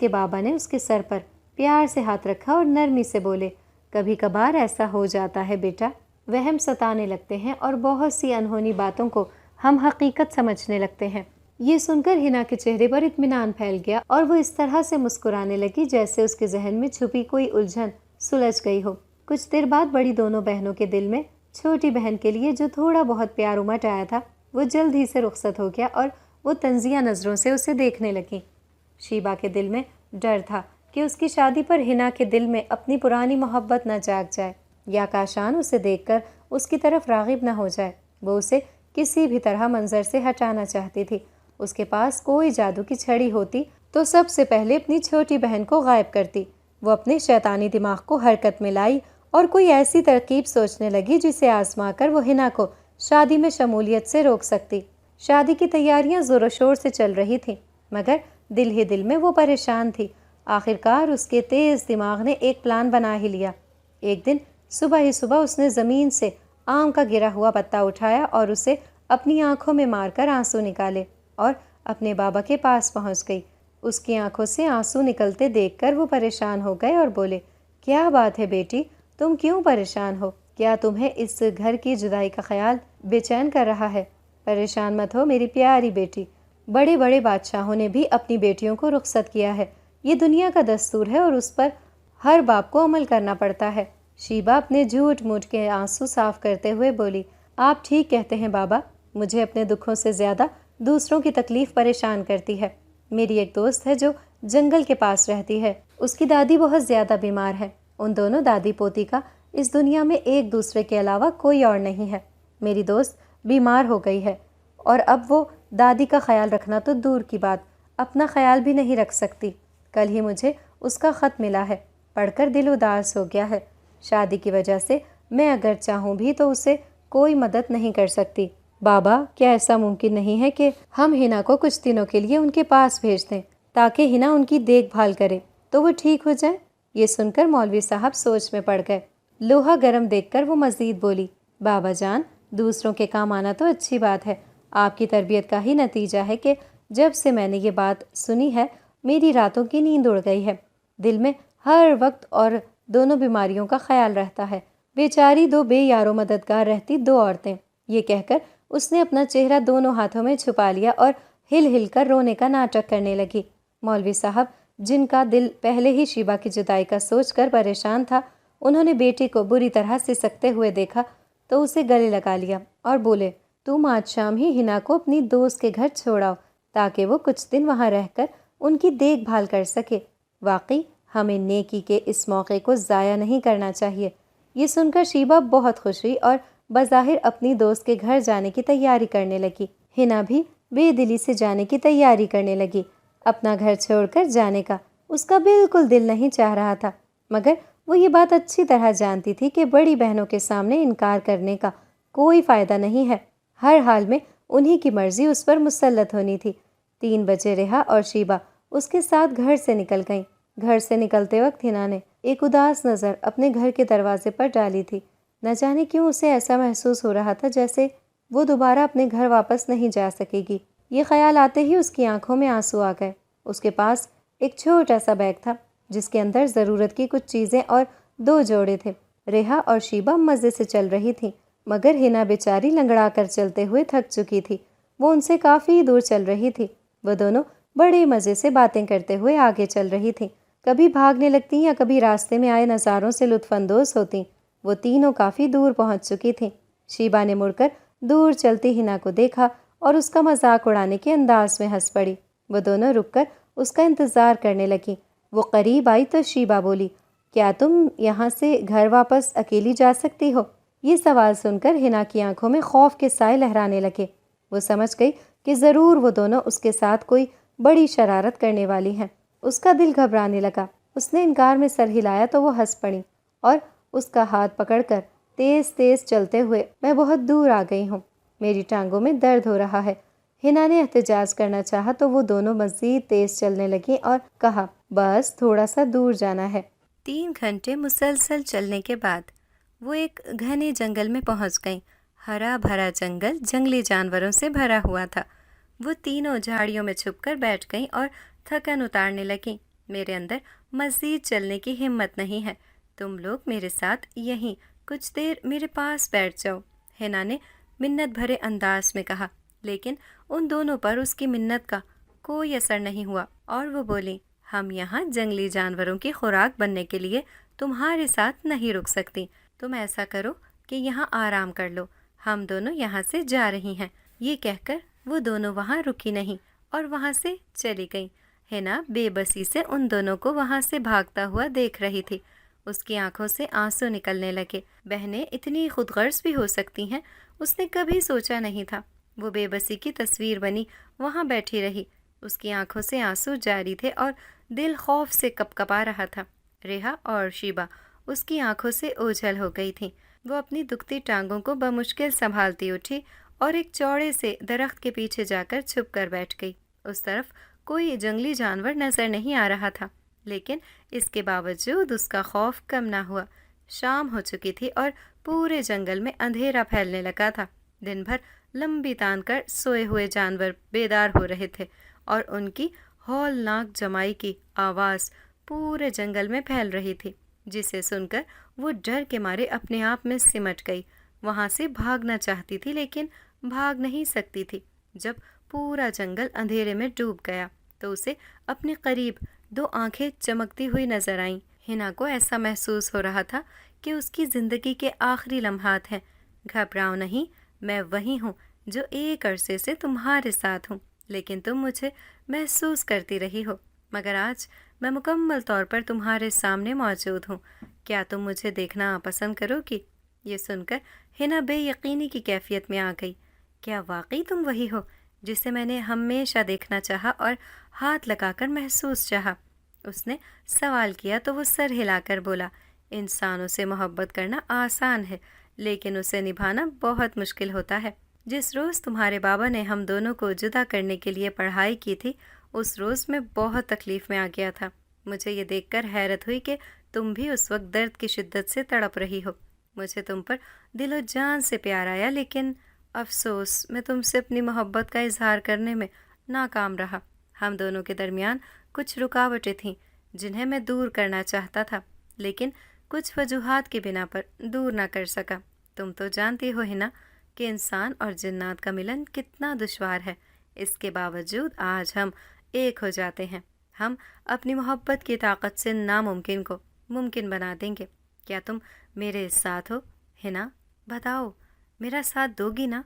بابا نے اس کے سر پر پیار سے ہاتھ رکھا اور نرمی سے بولے، کبھی کبھار ایسا ہو جاتا ہے بیٹا، وہم ستانے لگتے ہیں اور بہت سی انہونی باتوں کو ہم حقیقت سمجھنے لگتے ہیں۔ یہ سن کر ہنا کے چہرے پر اطمینان پھیل گیا اور وہ اس طرح سے مسکرانے لگی جیسے اس کے ذہن میں چھپی کوئی الجھن سلجھ گئی ہو۔ کچھ دیر بعد بڑی دونوں بہنوں کے دل میں چھوٹی بہن کے لیے جو تھوڑا بہت پیار امٹ آیا تھا وہ جلد ہی سے رخصت ہو گیا اور وہ طنزیہ نظروں سے اسے دیکھنے لگیں۔ شیبا کے دل میں ڈر تھا کہ اس کی شادی پر ہنا کے دل میں اپنی پرانی محبت نہ جاگ جائے یا کاشان اسے دیکھ کر اس کی طرف راغب نہ ہو جائے۔ وہ اسے کسی بھی طرح منظر سے ہٹانا چاہتی تھی۔ اس کے پاس کوئی جادو کی چھڑی ہوتی تو سب سے پہلے اپنی چھوٹی بہن کو غائب کرتی۔ وہ اپنے شیطانی دماغ کو حرکت میں لائی اور کوئی ایسی ترکیب سوچنے لگی جسے آزما کر وہ ہنا کو شادی میں شمولیت سے روک سکتی۔ شادی کی تیاریاں زور و شور سے چل رہی تھیں، مگر دل ہی دل میں وہ پریشان تھی۔ آخرکار اس کے تیز دماغ نے ایک پلان بنا ہی لیا۔ ایک دن صبح ہی صبح اس نے زمین سے آم کا گرا ہوا پتا اٹھایا اور اسے اپنی آنکھوں میں مار کر آنسو نکالے اور اپنے بابا کے پاس پہنچ گئی۔ اس کی آنکھوں سے آنسو نکلتے دیکھ کر وہ پریشان ہو گئے اور بولے، کیا بات ہے بیٹی، تم کیوں پریشان ہو؟ کیا تمہیں اس گھر کی جدائی کا خیال بے چین کر رہا ہے؟ پریشان مت ہو میری پیاری بیٹی، بڑے بڑے بادشاہوں نے بھی اپنی بیٹیوں کو رخصت کیا ہے، یہ دنیا کا دستور ہے اور اس پر ہر باپ کو عمل کرنا پڑتا ہے۔ شیبا اپنے جھوٹ موٹ کے آنسو صاف کرتے ہوئے بولی، آپ ٹھیک کہتے ہیں بابا، مجھے اپنے دکھوں سے زیادہ دوسروں کی تکلیف پریشان کرتی ہے۔ میری ایک دوست ہے جو جنگل کے پاس رہتی ہے، اس کی دادی بہت زیادہ بیمار ہے۔ ان دونوں دادی پوتی کا اس دنیا میں ایک دوسرے کے علاوہ کوئی اور نہیں ہے۔ میری دوست بیمار ہو گئی ہے اور اب وہ دادی کا خیال رکھنا تو دور کی بات، اپنا خیال بھی نہیں رکھ سکتی۔ کل ہی مجھے اس کا خط ملا ہے، پڑھ کر دل اداس ہو گیا ہے۔ شادی کی وجہ سے میں اگر چاہوں بھی تو اسے کوئی مدد نہیں کر سکتی۔ بابا، کیا ایسا ممکن نہیں ہے کہ ہم ہنا کو کچھ دنوں کے لیے ان کے پاس بھیج دیں تاکہ ہنا ان کی دیکھ بھال کرے تو وہ ٹھیک ہو جائے؟ یہ سن کر مولوی صاحب سوچ میں پڑ گئے۔ لوہا گرم دیکھ کر وہ مزید بولی، بابا جان، دوسروں کے کام آنا تو اچھی بات ہے، آپ کی تربیت کا ہی نتیجہ ہے کہ جب سے میں نے یہ بات سنی ہے میری راتوں کی نیند اڑ گئی ہے، دل میں ہر وقت اور دونوں بیماریوں کا خیال رہتا ہے، بیچاری دو بے یارو مددگار رہتی دو عورتیں۔ یہ کہہ کر اس نے اپنا چہرہ دونوں ہاتھوں میں چھپا لیا اور ہل ہل کر رونے کا ناٹک کرنے لگی۔ مولوی صاحب، جن کا دل پہلے ہی شیبا کی جدائی کا سوچ کر پریشان تھا، انہوں نے بیٹی کو بری طرح سسکتے ہوئے دیکھا تو اسے گلے لگا لیا اور بولے، تم آج شام ہی ہنا کو اپنی دوست کے گھر چھوڑاؤ تاکہ وہ کچھ دن وہاں رہ کر ان کی دیکھ بھال کر سکے۔ واقعی ہمیں نیکی کے اس موقع کو ضائع نہیں کرنا چاہیے۔ یہ سن کر شیبا بہت خوش ہوئی اور بظاہر اپنی دوست کے گھر جانے کی تیاری کرنے لگی۔ ہنا بھی بے دلی سے جانے کی تیاری کرنے لگی، اپنا گھر چھوڑ کر جانے کا اس کا بالکل دل نہیں چاہ رہا تھا، مگر وہ یہ بات اچھی طرح جانتی تھی کہ بڑی بہنوں کے سامنے انکار کرنے کا کوئی فائدہ نہیں ہے، ہر حال میں انہی کی مرضی اس پر مسلط ہونی تھی۔ 3 بجے ریحا اور شیبا اس کے ساتھ گھر سے نکل گئیں۔ گھر سے نکلتے وقت ہنا نے ایک اداس نظر اپنے گھر کے دروازے پر ڈالی تھی۔ نہ جانے کیوں اسے ایسا محسوس ہو رہا تھا جیسے وہ دوبارہ اپنے گھر واپس نہیں جا سکے گی۔ یہ خیال آتے ہی اس کی آنکھوں میں آنسو آ گئے۔ اس کے پاس ایک چھوٹا سا بیگ تھا جس کے اندر ضرورت کی کچھ چیزیں اور 2 جوڑے تھے۔ ریحا اور شیبا مزے سے چل رہی تھیں، مگر ہنا بیچاری لنگڑا کر چلتے ہوئے تھک چکی تھی، وہ ان سے کافی دور چل رہی تھی۔ وہ دونوں بڑے مزے سے باتیں کرتے ہوئے آگے چل رہی تھیں، کبھی بھاگنے لگتی یا کبھی راستے میں آئے نظاروں سے لطف اندوز ہوتیں۔ وہ تینوں کافی دور پہنچ چکی تھیں۔ شیبا نے مڑ کر دور چلتی ہنا کو دیکھا اور اس کا مذاق اڑانے کے انداز میں ہنس پڑی۔ وہ دونوں رک کر اس کا انتظار کرنے لگیں۔ وہ قریب آئی تو شیبا بولی، کیا تم یہاں سے گھر واپس اکیلی جا سکتی ہو؟ یہ سوال سن کر ہنا کی آنکھوں میں خوف کے سائے لہرانے لگے۔ وہ سمجھ گئی کہ ضرور وہ دونوں اس کے ساتھ کوئی بڑی شرارت کرنے والی ہیں۔ اس کا دل گھبرانے لگا۔ اس نے انکار میں سر ہلایا تو وہ ہنس پڑی اور اس کا ہاتھ پکڑ کر تیز تیز چلتے ہوئے، میں بہت دور آ گئی ہوں، میری ٹانگوں میں درد ہو رہا ہے۔ ہنا نے احتجاج کرنا چاہا تو وہ دونوں مزید تیز چلنے لگیں اور کہا، بس تھوڑا سا دور جانا ہے۔ 3 گھنٹے مسلسل چلنے کے بعد وہ ایک گھنے جنگل میں پہنچ گئیں۔ ہرا بھرا جنگل جنگلی جانوروں سے بھرا ہوا تھا۔ وہ تینوں جھاڑیوں میں چھپ کر بیٹھ گئیں اور تھکن اتارنے لگیں۔ میرے اندر مزید چلنے کی ہمت نہیں ہے، تم لوگ میرے ساتھ یہیں کچھ دیر میرے پاس بیٹھ جاؤ، ہنا نے منت بھرے انداز میں کہا، لیکن ان دونوں پر اس کی منت کا کوئی اثر نہیں ہوا اور وہ بولیں، ہم یہاں جنگلی جانوروں کی خوراک بننے کے لیے تمہارے ساتھ نہیں رک سکتی، تم ایسا کرو کہ یہاں آرام کر لو، ہم دونوں یہاں سے جا رہی ہیں۔ یہ کہہ کر وہ دونوں وہاں رکی نہیں اور وہاں سے چلی گئیں۔ ہنا بے بسی سے ان دونوں کو وہاں سے بھاگتا ہوا دیکھ رہی تھی۔ اس کی آنکھوں سے آنسو نکلنے لگے۔ بہنیں اتنی خود غرض بھی ہو سکتی ہیں، اس نے کبھی سوچا نہیں تھا۔ وہ بے بسی کی تصویر بنی وہاں بیٹھی رہی، اس کی آنکھوں سے آنسو جاری تھے اور دل خوف سے کپ کپا رہا تھا۔ ریحا اور شیبا اس کی آنکھوں سے اوجھل ہو گئی تھیں۔ وہ اپنی دکھتی ٹانگوں کو بمشکل سنبھالتی اٹھی اور ایک چوڑے سے درخت کے پیچھے جا کر چھپ کر بیٹھ گئی۔ اس طرف کوئی جنگلی جانور نظر نہیں آ رہا تھا، لیکن اس کے باوجود اس کا خوف کم نہ ہوا۔ شام ہو چکی تھی اور پورے جنگل میں اندھیرا پھیلنے لگا تھا۔ دن بھر لمبی تان کر سوئے ہوئے جانور بیدار ہو رہے تھے اور ان کی ہولناک جمائی کی آواز پورے جنگل میں پھیل رہی تھی، جسے سن کر وہ ڈر کے مارے اپنے آپ میں سمٹ گئی۔ وہاں سے بھاگنا چاہتی تھی لیکن بھاگ نہیں سکتی تھی۔ جب پورا جنگل اندھیرے میں ڈوب گیا تو اسے اپنے قریب دو آنکھیں چمکتی ہوئی نظر آئیں۔ ہنا کو ایسا محسوس ہو رہا تھا کہ اس کی زندگی کے آخری لمحات ہیں۔ گھبراؤ نہیں، میں وہی ہوں جو ایک عرصے سے تمہارے ساتھ ہوں، لیکن تم مجھے محسوس کرتی رہی ہو، مگر آج میں مکمل طور پر تمہارے سامنے موجود ہوں۔ کیا تم مجھے دیکھنا پسند کرو گی؟ یہ سن کر ہنا بے یقینی کی کیفیت میں آ گئی۔ کیا واقعی تم وہی ہو جسے میں نے ہمیشہ دیکھنا چاہا اور ہاتھ لگا کر محسوس چاہا؟ اس نے سوال کیا تو وہ سر ہلا کر بولا، انسانوں سے محبت کرنا آسان ہے لیکن اسے نبھانا بہت مشکل ہوتا ہے۔ جس روز تمہارے بابا نے ہم دونوں کو جدا کرنے کے لیے پڑھائی کی تھی، اس روز میں بہت تکلیف میں آ گیا تھا۔ مجھے یہ دیکھ کر حیرت ہوئی کہ تم بھی اس وقت درد کی شدت سے تڑپ رہی ہو۔ مجھے تم پر دل و جان سے پیار آیا، لیکن افسوس میں تم سے اپنی محبت کا اظہار کرنے میں ناکام رہا۔ ہم دونوں کے درمیان کچھ رکاوٹیں تھیں جنہیں میں دور کرنا چاہتا تھا، لیکن کچھ وجوہات کی بنا پر دور نہ کر سکا۔ تم تو جانتی ہو ہنا کہ انسان اور جنات کا ملن کتنا دشوار ہے۔ اس کے باوجود آج ہم ایک ہو جاتے ہیں۔ ہم اپنی محبت کی طاقت سے ناممکن کو ممکن بنا دیں گے۔ کیا تم میرے ساتھ ہو ہنا؟ بتاؤ، میرا ساتھ دو گی نا؟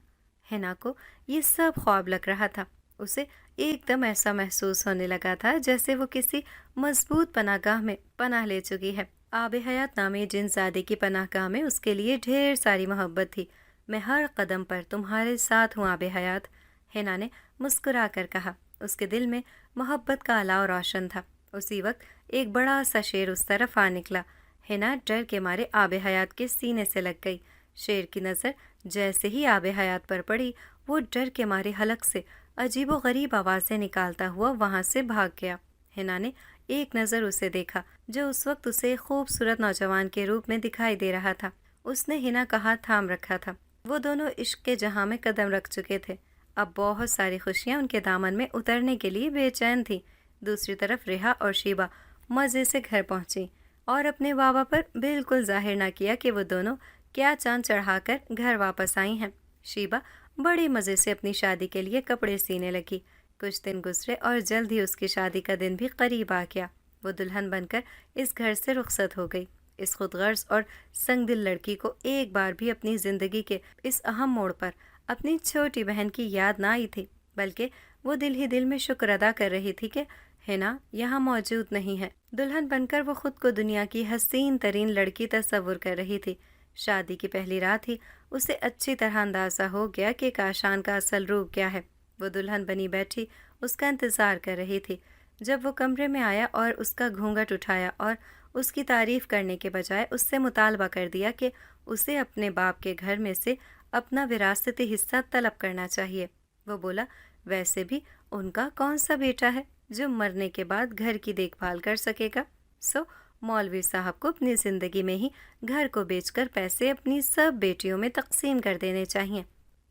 ہنا کو یہ سب خواب لگ رہا تھا۔ اسے ایک دم ایسا محسوس ہونے لگا تھا جیسے وہ کسی مضبوط پناہ گاہ میں پناہ لے چکی ہے۔ آب حیات نامی جن زادے کی پناہ گاہ میں اس کے لیے ڈھیر ساری محبت تھی۔ میں ہر قدم پر تمہارے ساتھ ہوں آب حیات، ہنا نے مسکرا کر کہا۔ اس کے دل میں محبت کا الاؤ روشن تھا۔ اسی وقت ایک بڑا سا شیر اس طرف آ نکلا۔ ہنا ڈر کے مارے آب حیات کے سینے سے لگ گئی۔ شیر کی نظر جیسے ہی آب حیات پر پڑی، وہ ڈر کے مارے حلق سے عجیب و غریب آوازیں نکالتا ہوا وہاں سے بھاگ گیا۔ ہنا نے ایک نظر اسے دیکھا جو اس وقت اسے خوبصورت نوجوان کے روپ میں دکھائی دے رہا تھا۔ اس نے ہنا کا ہاتھ تھام رکھا تھا۔ وہ دونوں عشق کے جہاں میں قدم رکھ چکے تھے۔ اب بہت ساری خوشیاں ان کے دامن میں اترنے کے لیے بے چین تھیں۔ دوسری طرف ریحا اور شیبا مزے سے گھر پہنچی اور اپنے بابا پر بالکل ظاہر نہ کیا کہ وہ دونوں کیا چاند چڑھا کر گھر واپس آئی ہیں۔ شیبا بڑے مزے سے اپنی شادی کے لیے کپڑے سینے لگی۔ کچھ دن گزرے اور جلد ہی اس کی شادی کا دن بھی قریب آ گیا۔ وہ دلہن بن کر اس گھر سے رخصت ہو گئی۔ اس خود غرض اور سنگ دل لڑکی کو ایک بار بھی اپنی زندگی کے اس اہم موڑ پر اپنی چھوٹی بہن کی یاد نہ آئی تھی، بلکہ وہ دل ہی دل میں شکر ادا کر رہی تھی کہ ہنا یہاں موجود نہیں ہے۔ دلہن بن کر وہ خود کو دنیا کی حسین ترین لڑکی تصور کر رہی تھی۔ شادی کی پہلی رات ہی اسے اچھی طرح اندازہ ہو گیا کہ کاشان کا اصل روپ کیا ہے۔ وہ دلہن بنی بیٹھی اس کا انتظار کر رہی تھی۔ جب وہ کمرے میں آیا اور اس کا گھونگھٹ اٹھایا اور اس کی تعریف کرنے کے بجائے اس سے مطالبہ کر دیا کہ اسے اپنے باپ کے گھر میں سے اپنا وراثتی حصہ طلب کرنا چاہیے، وہ بولا، ویسے بھی ان کا کون سا بیٹا ہے جو مرنے کے بعد گھر کی دیکھ بھال کر سکے گا؟ مولوی صاحب کو اپنی زندگی میں ہی گھر کو بیچ کر پیسے اپنی سب بیٹیوں میں تقسیم کر دینے چاہیے۔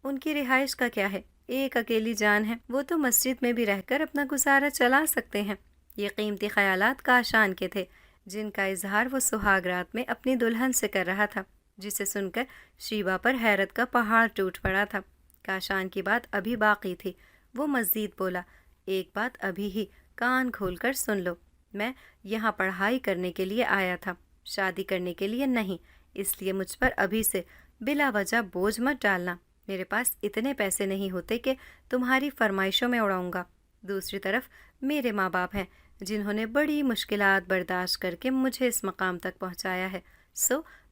ان کی رہائش کا کیا ہے؟ ایک اکیلی جان ہے، وہ تو مسجد میں بھی رہ کر اپنا گزارا چلا سکتے ہیں۔ یہ قیمتی خیالات کاشان کے تھے جن کا اظہار وہ سہاگ رات میں اپنی دلہن سے کر رہا تھا، جسے سن کر شیبا پر حیرت کا پہاڑ ٹوٹ پڑا تھا۔ کاشان کی بات ابھی باقی تھی۔ وہ مزید بولا، ایک بات ابھی ہی کان کھول کر سن لو، میں یہاں پڑھائی کرنے کے لیے آیا تھا، شادی کرنے کے لیے نہیں، اس لیے مجھ پر ابھی سے بلا وجہ بوجھ مت ڈالنا۔ میرے پاس اتنے پیسے نہیں ہوتے کہ تمہاری فرمائشوں میں اڑاؤں گا۔ دوسری طرف میرے ماں باپ ہیں جنہوں نے بڑی مشکلات برداشت کر کے مجھے اس مقام تک پہنچایا ہے،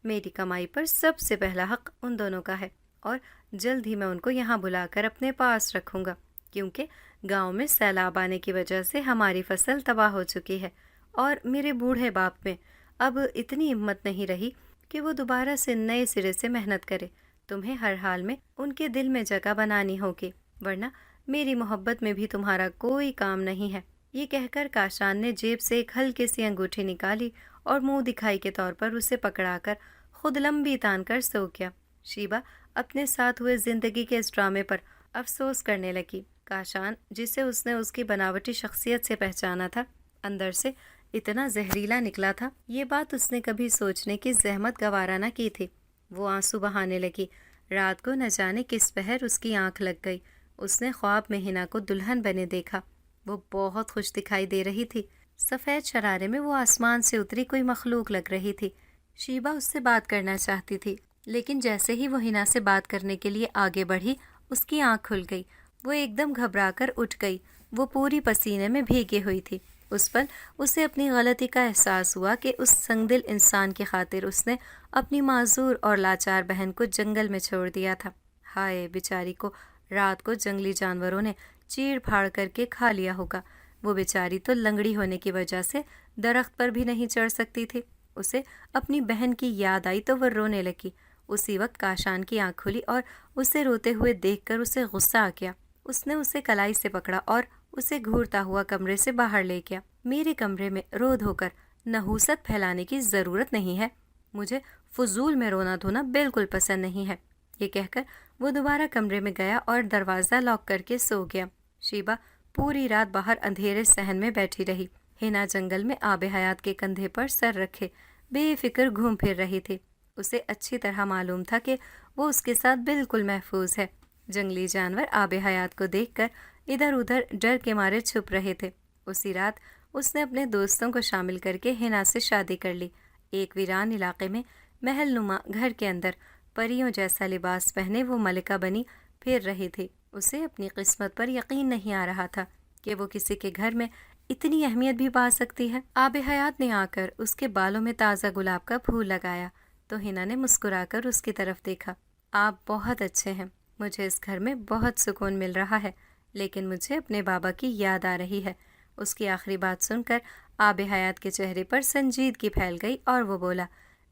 میری کمائی پر سب سے پہلا حق ان دونوں کا ہے، اور جلد ہی میں ان کو یہاں بلا کر اپنے پاس رکھوں گا، کیونکہ گاؤں میں سیلاب آنے کی وجہ سے ہماری فصل تباہ ہو چکی ہے، اور میرے بوڑھے باپ میں اب اتنی ہمت نہیں رہی کہ وہ دوبارہ سے نئے سرے سے محنت کرے۔ تمہیں ہر حال میں ان کے دل میں جگہ بنانی ہوگی، ورنہ میری محبت میں بھی تمہارا کوئی کام نہیں ہے۔ یہ کہہ کر کاشان نے جیب سے ایک ہلکی سی انگوٹھی نکالی اور منہ دکھائی کے طور پر اسے پکڑا کر خود لمبی تان کر سو گیا۔ شیبا اپنے ساتھ ہوئے زندگی کے اس ڈرامے پر افسوس کرنے لگی۔ کاشان، جسے اس نے اس کی بناوٹی شخصیت سے پہچانا تھا، اندر سے اتنا زہریلا نکلا تھا، یہ بات اس نے کبھی سوچنے کی زحمت گوارا نہ کی تھی۔ وہ آنسو بہانے لگی۔ رات کو نہ جانے کس پہر اس کی آنکھ لگ گئی۔ اس نے خواب میں ہنا کو دلہن بنے دیکھا۔ وہ بہت خوش دکھائی دے رہی تھی۔ سفید شرارے میں وہ آسمان سے اتری کوئی مخلوق لگ رہی تھی۔ شیبا اس سے بات کرنا چاہتی تھی، لیکن جیسے ہی وہ ہنا سے بات کرنے کے لیے آگے بڑھی، اس کی آنکھ کھل گئی۔ وہ ایک دم گھبرا کر اٹھ گئی۔ وہ پوری پسینے میں بھیگی ہوئی تھی۔ اس پل اسے اپنی غلطی کا احساس ہوا کہ اس سنگدل انسان کی خاطر اس نے اپنی معذور اور لاچار بہن کو جنگل میں چھوڑ دیا تھا۔ ہائے بیچاری کو رات کو جنگلی جانوروں نے چیڑ پھاڑ کر کے کھا لیا ہوگا۔ وہ بیچاری تو لنگڑی ہونے کی وجہ سے درخت پر بھی نہیں چڑھ سکتی تھی۔ اسے اپنی بہن کی یاد آئی تو وہ رونے لگی۔ اسی وقت کاشان کی آنکھ کھلی اور اسے روتے ہوئے دیکھ کر اسے غصہ آ گیا۔ اس نے اسے کلائی سے پکڑا اور اسے گھورتا ہوا کمرے سے باہر لے گیا۔ میرے کمرے میں رو دھو کر نحوست پھیلانے کی ضرورت نہیں ہے۔ مجھے فضول میں رونا دھونا بالکل پسند نہیں ہے۔ یہ کہہ کر وہ دوبارہ کمرے میں گیا اور دروازہ لاک کر کے سو گیا۔ شیبا پوری رات باہر اندھیرے صحن میں بیٹھی رہی۔ ہنا جنگل میں آب حیات کے کندھے پر سر رکھے بے فکر گھوم پھر رہی تھی۔ اسے اچھی طرح معلوم تھا کہ وہ اس کے ساتھ بالکل محفوظ ہے۔ جنگلی جانور آب حیات کو دیکھ کر ادھر ادھر ڈر کے مارے چھپ رہے تھے۔ اسی رات اس نے اپنے دوستوں کو شامل کر کے ہنا سے شادی کر لی۔ ایک ویران علاقے میں محل نما گھر کے اندر پریوں جیسا لباس پہنے وہ ملکہ بنی پھر رہی تھی۔ اسے اپنی قسمت پر یقین نہیں آ رہا تھا کہ وہ کسی کے گھر میں اتنی اہمیت بھی پا سکتی ہے۔ آب حیات نے آ کر اس کے بالوں میں تازہ گلاب کا پھول لگایا تو ہنا نے مسکرا کر اس کی طرف دیکھا۔ آپ بہت اچھے ہیں، مجھے اس گھر میں بہت سکون مل رہا ہے، لیکن مجھے اپنے بابا کی یاد آ رہی ہے۔ اس کی آخری بات سن کر آب حیات کے چہرے پر سنجیدگی پھیل گئی اور وہ بولا،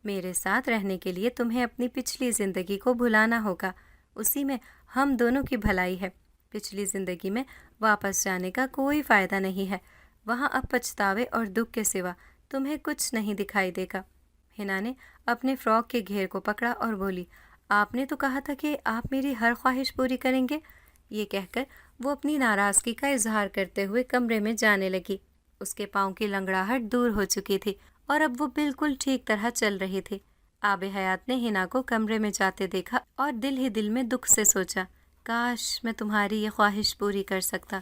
میرے ساتھ رہنے کے لیے تمہیں اپنی پچھلی زندگی کو بھلانا ہوگا، اسی میں ہم دونوں کی بھلائی ہے۔ پچھلی زندگی میں واپس جانے کا کوئی فائدہ نہیں ہے، وہاں اب پچھتاوے اور دکھ کے سوا تمہیں کچھ نہیں دکھائی دے گا۔ ہنا نے اپنے فراک کے گھیر کو پکڑا اور بولی، آپ نے تو کہا تھا کہ آپ میری ہر خواہش پوری کریں گے۔ یہ کہہ کر وہ اپنی ناراضگی کا اظہار کرتے ہوئے کمرے میں جانے لگی۔ اس کے پاؤں کی لنگڑاہٹ دور ہو چکی تھی اور اب وہ بالکل ٹھیک طرح چل رہی تھی۔ آب حیات نے ہنا کو کمرے میں جاتے دیکھا اور دل ہی دل میں دکھ سے سوچا، کاش میں تمہاری یہ خواہش پوری کر سکتا۔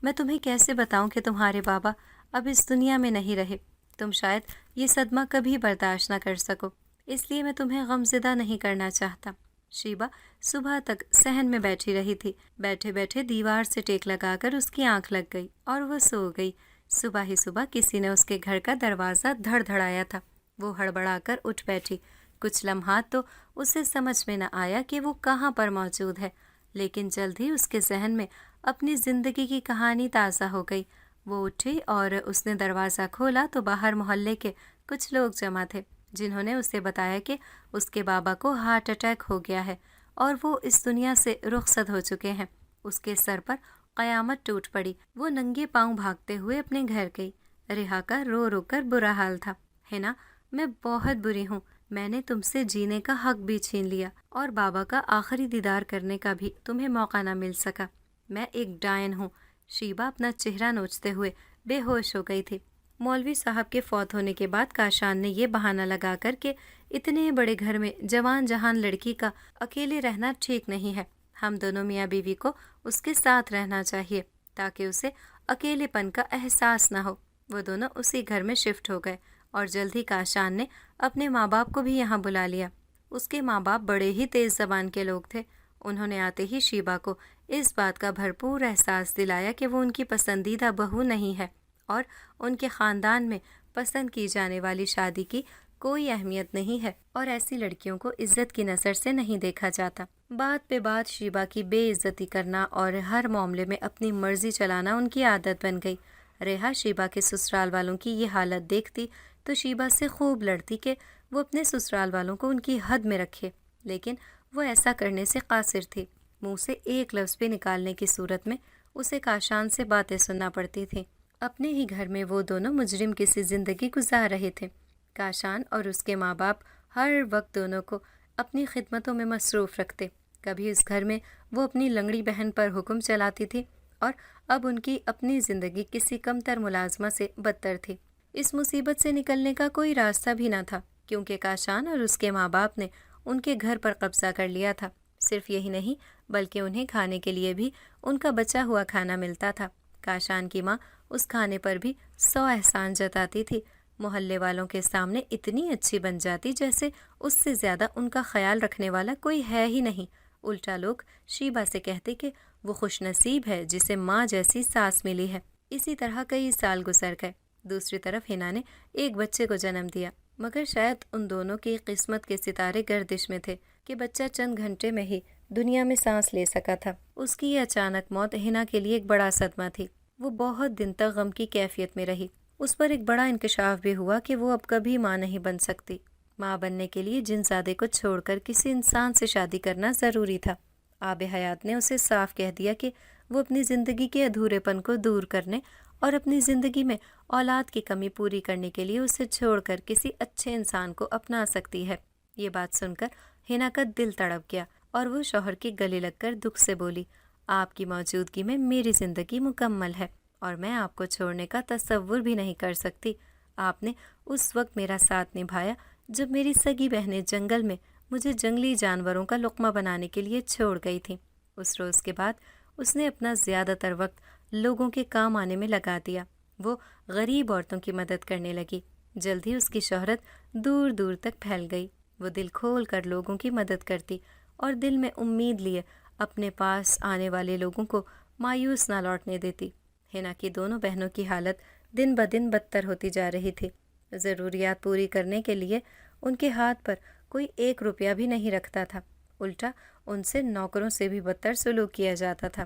میں تمہیں کیسے بتاؤں کہ تمہارے بابا اب اس دنیا میں نہیں رہے۔ تم شاید یہ صدمہ کبھی برداشت نہ کر سکو، اس لیے میں تمہیں غمزدہ نہیں کرنا چاہتا۔ شیبا صبح تک صحن میں بیٹھی رہی تھی۔ بیٹھے بیٹھے دیوار سے ٹیک لگا کر اس کی آنکھ لگ گئی اور وہ سو گئی۔ صبح ہی صبح کسی نے اس کے گھر کا دروازہ دھڑ دھڑایا تھا۔ وہ ہڑبڑا کر اٹھ بیٹھی۔ کچھ لمحات تو اسے سمجھ میں نہ آیا کہ وہ کہاں پر موجود ہے، لیکن جلد ہی اس کے ذہن میں اپنی زندگی کی کہانی تازہ ہو گئی۔ وہ اٹھی اور اس نے دروازہ کھولا تو باہر محلے کے کچھ لوگ جمع تھے، جنہوں نے اسے بتایا کہ اس کے بابا کو ہارٹ اٹیک ہو گیا ہے اور وہ اس دنیا سے رخصت ہو چکے ہیں۔ اس کے سر پر قیامت ٹوٹ پڑی۔ وہ ننگے پاؤں بھاگتے ہوئے اپنے گھر گئی۔ رہا کا رو رو کر برا حال تھا۔ ہنا، میں بہت بری ہوں، میں نے تم سے جینے کا حق بھی چھین لیا اور بابا کا آخری دیدار کرنے کا بھی تمہیں موقع نہ مل سکا۔ میں ایک ڈائن ہوں۔ شیبا اپنا چہرہ نوچتے ہوئے بے ہوش ہو گئی تھی۔ مولوی صاحب کے فوت ہونے کے بعد کاشان نے یہ بہانہ لگا کر کہ اتنے بڑے گھر میں جوان جہان لڑکی کا اکیلے رہنا ٹھیک نہیں ہے، ہم دونوں میاں بیوی کو اس کے ساتھ رہنا چاہیے تاکہ اسے اکیلے پن کا احساس نہ ہو۔ وہ دونوں اسی گھر میں شفٹ ہو گئے اور جلد ہی کاشان نے اپنے ماں باپ کو بھی یہاں بلا لیا۔ اس کے ماں باپ بڑے ہی تیز زبان کے لوگ تھے۔ انہوں نے آتے ہی شیبا کو اس بات کا بھرپور احساس دلایا کہ وہ ان کی پسندیدہ بہو نہیں ہے اور ان کے خاندان میں پسند کی جانے والی شادی کی کوئی اہمیت نہیں ہے اور ایسی لڑکیوں کو عزت کی نظر سے نہیں دیکھا جاتا۔ بات پہ بات شیبا کی بے عزتی کرنا اور ہر معاملے میں اپنی مرضی چلانا ان کی عادت بن گئی۔ ریحا شیبہ کے سسرال والوں کی یہ حالت دیکھتی تو شیبہ سے خوب لڑتی کہ وہ اپنے سسرال والوں کو ان کی حد میں رکھے، لیکن وہ ایسا کرنے سے قاصر تھی۔ منہ سے ایک لفظ بھی نکالنے کی صورت میں اسے کاشان سے باتیں سننا پڑتی تھیں۔ اپنے ہی گھر میں وہ دونوں مجرم کسی زندگی گزار رہے تھے۔ کاشان اور اس کے ماں باپ ہر وقت دونوں کو اپنی خدمتوں میں مصروف رکھتے۔ کبھی اس گھر میں وہ اپنی لنگڑی بہن پر حکم چلاتی تھی اور اب ان کی اپنی زندگی کسی کمتر ملازمہ سے بدتر تھی۔ اس مصیبت سے نکلنے کا کوئی راستہ بھی نہ تھا، کیونکہ کاشان اور اس کے ماں باپ نے ان کے گھر پر قبضہ کر لیا تھا۔ صرف یہی نہیں بلکہ انہیں کھانے کے لیے بھی ان کا بچا ہوا کھانا ملتا تھا۔ کاشان کی ماں اس کھانے پر بھی 100 احسان جتاتی تھی۔ محلے والوں کے سامنے اتنی اچھی بن جاتی جیسے اس سے زیادہ ان کا خیال رکھنے والا کوئی ہے ہی نہیں۔ الٹا لوگ شیبہ سے کہتے کہ وہ خوش نصیب ہے جسے ماں جیسی ساس ملی ہے۔ اسی طرح کئی سال گزر گئے۔ دوسری طرف ہنا نے ایک بچے کو جنم دیا، مگر شاید ان دونوں کی قسمت کے ستارے گردش میں تھے کہ بچہ چند گھنٹے میں ہی دنیا میں سانس لے سکا تھا۔ اس کی یہ اچانک موت ہنا کے لیے ایک بڑا صدمہ تھی۔ وہ بہت دن تک غم کی کیفیت میں رہی۔ اس پر ایک بڑا انکشاف بھی ہوا کہ وہ اب کبھی ماں نہیں بن سکتی۔ ماں بننے کے لیے جن زادے کو چھوڑ کر کسی انسان سے شادی کرنا ضروری تھا۔ آب حیات نے اسے صاف کہہ دیا کہ وہ اپنی زندگی کے ادھورے پن کو دور کرنے اور اپنی زندگی میں اولاد کی کمی پوری کرنے کے لیے اسے چھوڑ کر کسی اچھے انسان کو اپنا سکتی ہے۔ یہ بات سن کر ہنا کا دل تڑپ گیا اور وہ شوہر کے گلے لگ کر دکھ سے بولی، آپ کی موجودگی میں میری زندگی مکمل ہے اور میں آپ کو چھوڑنے کا تصور بھی نہیں کر سکتی۔ آپ نے اس وقت میرا ساتھ نبھایا جب میری سگی بہنیں جنگل میں مجھے جنگلی جانوروں کا لقمہ بنانے کے لیے چھوڑ گئی تھیں۔ اس روز کے بعد اس نے اپنا زیادہ تر وقت لوگوں کے کام آنے میں لگا دیا۔ وہ غریب عورتوں کی مدد کرنے لگی۔ جلد ہی اس کی شہرت دور دور تک پھیل گئی۔ وہ دل کھول کر لوگوں کی مدد کرتی اور دل میں امید لیے اپنے پاس آنے والے لوگوں کو مایوس نہ لوٹنے دیتی۔ ہنا کی دونوں بہنوں کی حالت دن بدن بدتر ہوتی جا رہی تھی۔ ضروریات پوری کرنے کے لیے ان کے ہاتھ پر کوئی 1 روپیہ بھی نہیں رکھتا تھا۔ الٹا ان سے نوکروں سے بھی بدتر سلوک کیا جاتا تھا۔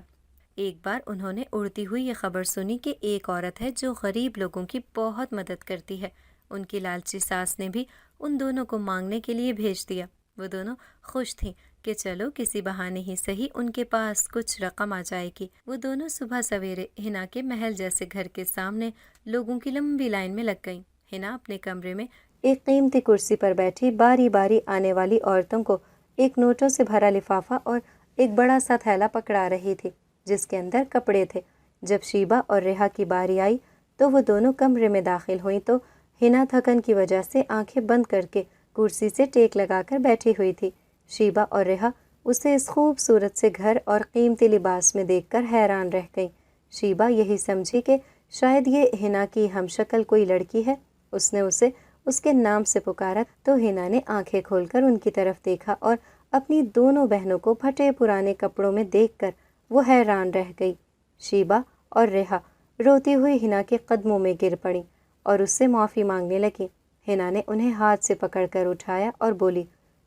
ایک بار انہوں نے اڑتی ہوئی یہ خبر سنی کہ ایک عورت ہے جو غریب لوگوں کی بہت مدد کرتی ہے۔ ان کی لالچی ساس نے بھی ان دونوں کو مانگنے کے لیے بھیج دیا۔ وہ دونوں خوش تھیں کہ چلو کسی بہانے ہی صحیح ان کے پاس کچھ رقم آ جائے گی۔ وہ دونوں صبح سویرے ہنا کے محل جیسے گھر کے سامنے لوگوں کی لمبی لائن میں لگ گئیں۔ ہنا اپنے کمرے میں ایک قیمتی کرسی پر بیٹھی باری باری آنے والی عورتوں کو ایک نوٹوں سے بھرا لفافہ اور ایک بڑا سا تھیلا پکڑا رہی تھی جس کے اندر کپڑے تھے۔ جب شیبہ اور ریحا کی باری آئی تو وہ دونوں کمرے میں داخل ہوئیں تو ہنا تھکن کی وجہ سے آنکھیں بند کر کے کرسی سے ٹیک لگا کر بیٹھی ہوئی تھی۔ شیبہ اور ریحا اسے اس خوبصورت سے گھر اور قیمتی لباس میں دیکھ کر حیران رہ گئیں۔ شیبہ یہی سمجھی کہ شاید یہ ہنا کی ہم شکل کوئی لڑکی ہے۔ اس نے اسے اس کے نام سے پکارا تو ہنا نے آنکھیں کھول کر ان کی طرف دیکھا اور اپنی دونوں بہنوں کو پھٹے پرانے کپڑوں میں دیکھ کر وہ حیران رہ گئی۔ شیبہ اور ریحا روتی ہوئی ہنا کے قدموں میں گر پڑیں اور اس سے معافی مانگنے لگی۔ ہنا نے انہیں ہاتھ سے پکڑ کر اٹھایا اور بولی،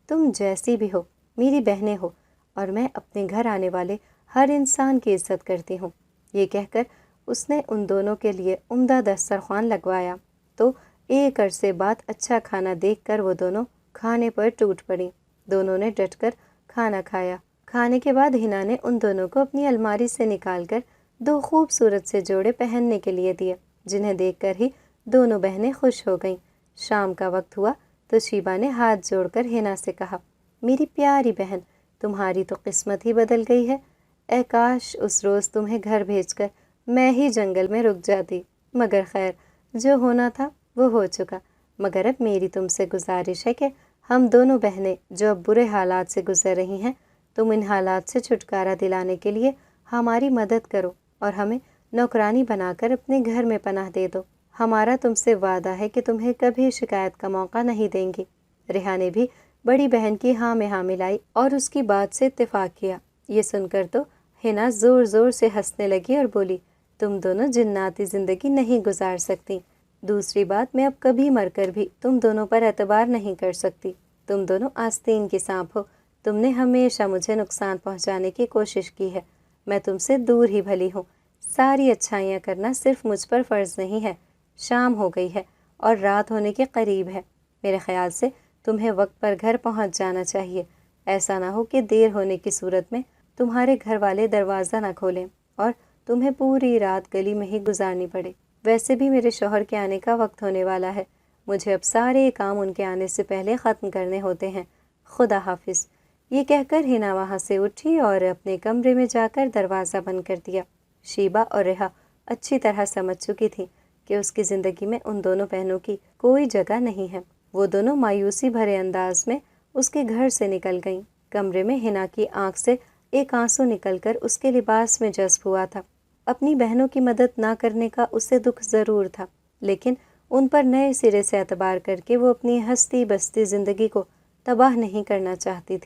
تم جیسی بھی ہو میری بہنیں ہو اور میں اپنے گھر آنے والے ہر انسان کی عزت کرتی ہوں۔ یہ کہہ کر اس نے ان دونوں کے لیے عمدہ دسترخوان لگوایا تو ایک عرصے بعد اچھا کھانا دیکھ کر وہ دونوں کھانے پر ٹوٹ پڑیں۔ دونوں نے ڈٹ کر کھانا کھایا۔ کھانے کے بعد ہنا نے ان دونوں کو اپنی الماری سے نکال کر 2 خوبصورت سے جوڑے پہننے کے لیے دیے، جنہیں دیکھ کر ہی دونوں بہنیں خوش ہو گئیں۔ شام کا وقت ہوا تو شیبہ نے ہاتھ جوڑ کر ہنا سے کہا، میری پیاری بہن، تمہاری تو قسمت ہی بدل گئی ہے۔ اے کاش اس روز تمہیں گھر بھیج کر میں ہی جنگل میں رک جاتی، مگر خیر جو ہونا تھا وہ ہو چکا۔ مگر اب میری تم سے گزارش ہے کہ ہم دونوں بہنیں جو اب برے حالات سے گزر رہی ہیں، تم ان حالات سے چھٹکارا دلانے کے لیے ہماری مدد کرو اور ہمیں نوکرانی بنا کر اپنے گھر میں پناہ دے دو۔ ہمارا تم سے وعدہ ہے کہ تمہیں کبھی شکایت کا موقع نہیں دیں گی۔ ریحا نے بھی بڑی بہن کی ہاں میں ہاں ملائی اور اس کی بات سے اتفاق کیا۔ یہ سن کر تو ہنا زور زور سے ہنسنے لگی اور بولی، تم دونوں جناتی زندگی نہیں گزار سکتی۔ دوسری بات، میں اب کبھی مر کر بھی تم دونوں پر اعتبار نہیں کر سکتی۔ تم دونوں آستین کی سانپ ہو۔ تم نے ہمیشہ مجھے نقصان پہنچانے کی کوشش کی ہے۔ میں تم سے دور ہی بھلی ہوں۔ ساری اچھائیاں کرنا صرف مجھ پر فرض نہیں ہے۔ شام ہو گئی ہے اور رات ہونے کے قریب ہے۔ میرے خیال سے تمہیں وقت پر گھر پہنچ جانا چاہیے۔ ایسا نہ ہو کہ دیر ہونے کی صورت میں تمہارے گھر والے دروازہ نہ کھولیں اور تمہیں پوری رات گلی میں ہی گزارنی پڑے۔ ویسے بھی میرے شوہر کے آنے کا وقت ہونے والا ہے۔ مجھے اب سارے کام ان کے آنے سے پہلے ختم کرنے ہوتے ہیں۔ خدا حافظ۔ یہ کہہ کر ہنا وہاں سے اٹھی اور اپنے کمرے میں جا کر دروازہ بند کر دیا۔ شیبہ اور ریحا اچھی طرح سمجھ چکی تھیں کہ اس کی زندگی میں ان دونوں بہنوں کی کوئی جگہ نہیں ہے۔ وہ دونوں مایوسی بھرے انداز میں اس کے گھر سے نکل گئیں۔ کمرے میں ہنا کی آنکھ سے ایک آنسو نکل کر اس کے لباس میں جذب ہوا تھا۔ اپنی بہنوں کی مدد نہ کرنے کا اسے دکھ ضرور تھا، لیکن ان پر نئے سرے سے اعتبار کر کے وہ اپنی ہستی بستی زندگی کو تباہ نہیں کرنا چاہتی تھی۔